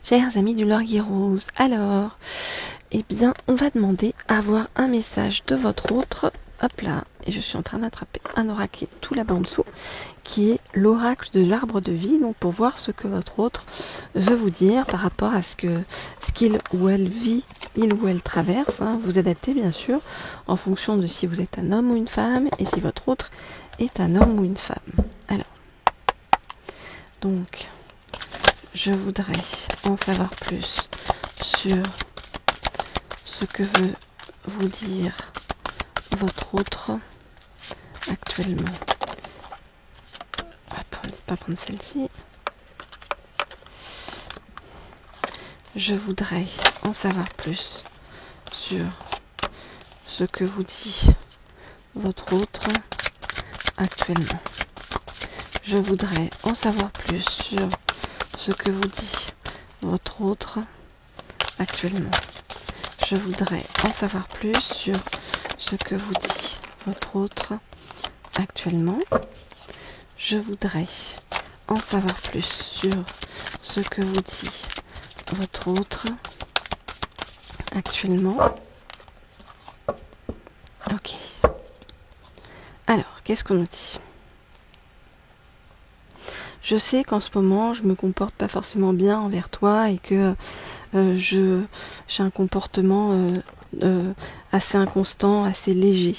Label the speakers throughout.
Speaker 1: Chers amis du Laurier Rose, alors, eh bien, on va demander à avoir un message de votre autre. Hop là, et je suis en train d'attraper un oracle qui est tout là-bas en dessous, qui est l'oracle de l'arbre de vie, donc pour voir ce que votre autre veut vous dire par rapport à ce qu'il ou elle vit, il ou elle traverse. Hein. Vous adaptez bien sûr en fonction de si vous êtes un homme ou une femme et si votre autre est un homme ou une femme. Alors, donc, je voudrais en savoir plus sur ce que veut vous dire votre autre actuellement. Hop, on ne dit pas prendre celle-ci. Je voudrais en savoir plus sur ce que vous dit votre autre actuellement. Je voudrais en savoir plus sur ce que vous dit votre autre actuellement. Je voudrais en savoir plus sur ce que vous dit votre autre actuellement. Je voudrais en savoir plus sur ce que vous dit votre autre actuellement. Ok. Alors, qu'est-ce qu'on nous dit ? Je sais qu'en ce moment, je me comporte pas forcément bien envers toi et que j'ai un comportement assez inconstant, assez léger.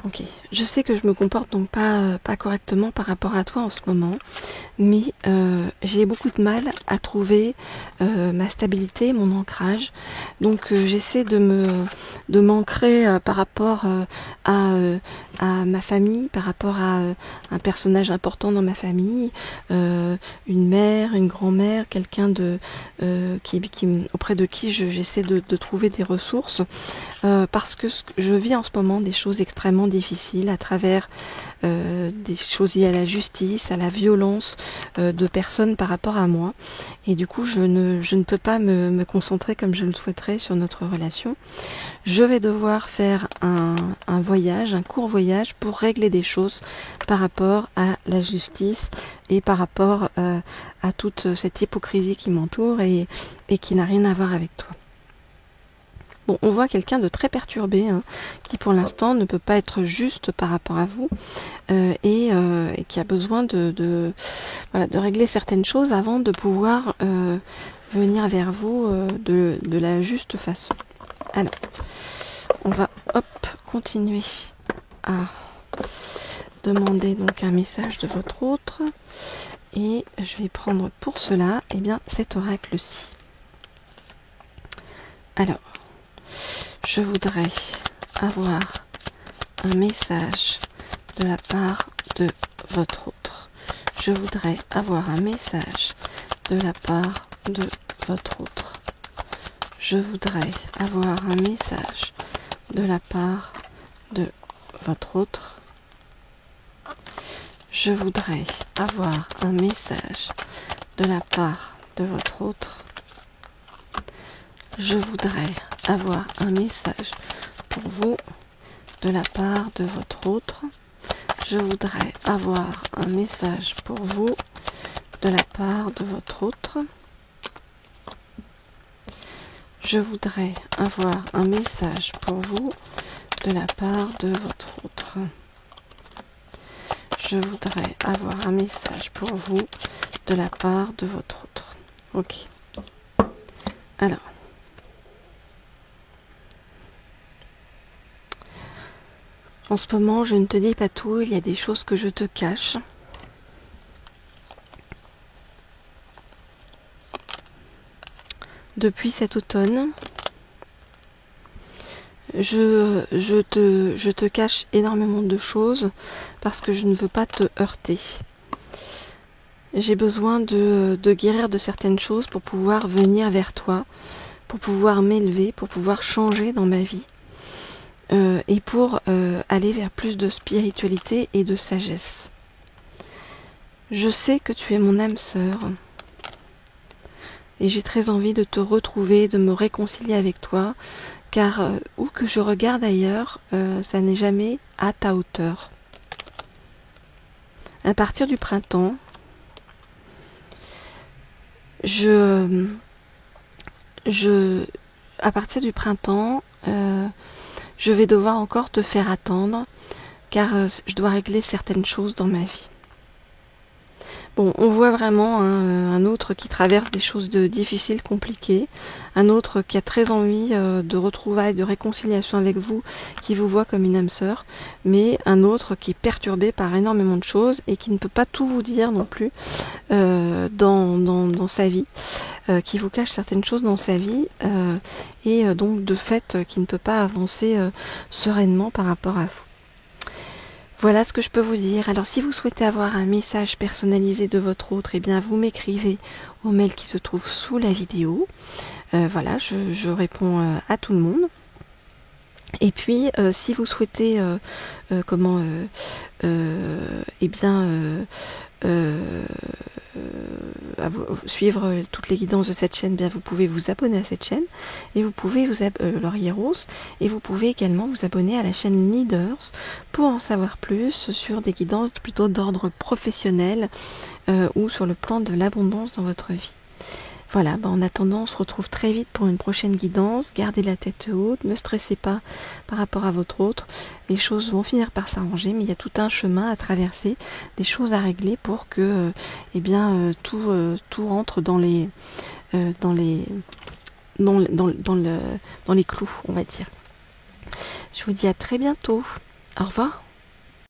Speaker 1: Ok, je sais que je me comporte donc pas correctement par rapport à toi en ce moment, mais j'ai beaucoup de mal à trouver ma stabilité, mon ancrage. Donc j'essaie de m'ancrer par rapport à ma famille, par rapport à un personnage important dans ma famille, une mère, une grand-mère, quelqu'un auprès de qui j'essaie de trouver des ressources, parce que je vis en ce moment des choses extrêmement difficiles à travers des choses liées à la justice, à la violence de personnes par rapport à moi. Et du coup, je ne peux pas me concentrer comme je le souhaiterais sur notre relation. Je vais devoir faire un voyage, un court voyage pour régler des choses par rapport à la justice et par rapport à toute cette hypocrisie qui m'entoure et qui n'a rien à voir avec toi. Bon, on voit quelqu'un de très perturbé, hein, qui pour l'instant ne peut pas être juste par rapport à vous et qui a besoin de régler certaines choses avant de pouvoir venir vers vous de la juste façon. Alors, on va continuer à demander donc un message de votre autre et je vais prendre pour cela cet oracle-ci. Alors, je voudrais avoir un message de la part de votre autre. Je voudrais avoir un message de la part de votre autre. Je voudrais avoir un message de la part de votre autre. Je voudrais avoir un message de la part de votre autre. Je voudrais avoir un message pour vous de la part de votre autre. Je voudrais avoir un message pour vous de la part de votre autre. Je voudrais avoir un message pour vous de la part de votre autre. Je voudrais avoir un message pour vous de la part de votre autre. Ok. Alors. En ce moment, je ne te dis pas tout, il y a des choses que je te cache. Depuis cet automne, je te cache énormément de choses parce que je ne veux pas te heurter. J'ai besoin de guérir de certaines choses pour pouvoir venir vers toi, pour pouvoir m'élever, pour pouvoir changer dans ma vie et pour aller vers plus de spiritualité et de sagesse. Je sais que tu es mon âme sœur et j'ai très envie de te retrouver, de me réconcilier avec toi, car où que je regarde ailleurs, ça n'est jamais à ta hauteur. À partir du printemps, à partir du printemps, je vais devoir encore te faire attendre, car je dois régler certaines choses dans ma vie. Bon, on voit vraiment un autre qui traverse des choses difficiles, compliquées, un autre qui a très envie de retrouvailles, de réconciliation avec vous, qui vous voit comme une âme sœur, mais un autre qui est perturbé par énormément de choses et qui ne peut pas tout vous dire non plus dans sa vie, qui vous cache certaines choses dans sa vie et donc de fait qui ne peut pas avancer sereinement par rapport à vous. Voilà ce que je peux vous dire. Alors si vous souhaitez avoir un message personnalisé de votre autre, eh bien vous m'écrivez au mail qui se trouve sous la vidéo. Voilà, je réponds à tout le monde. Et puis si vous souhaitez suivre toutes les guidances de cette chaîne, bien vous pouvez vous abonner à cette chaîne et vous pouvez Laurier Rose, et vous pouvez également vous abonner à la chaîne Leaders pour en savoir plus sur des guidances plutôt d'ordre professionnel ou sur le plan de l'abondance dans votre vie. Voilà, en attendant, on se retrouve très vite pour une prochaine guidance. Gardez la tête haute, ne stressez pas par rapport à votre autre. Les choses vont finir par s'arranger, mais il y a tout un chemin à traverser, des choses à régler pour que tout rentre dans les clous, on va dire. Je vous dis à très bientôt. Au revoir.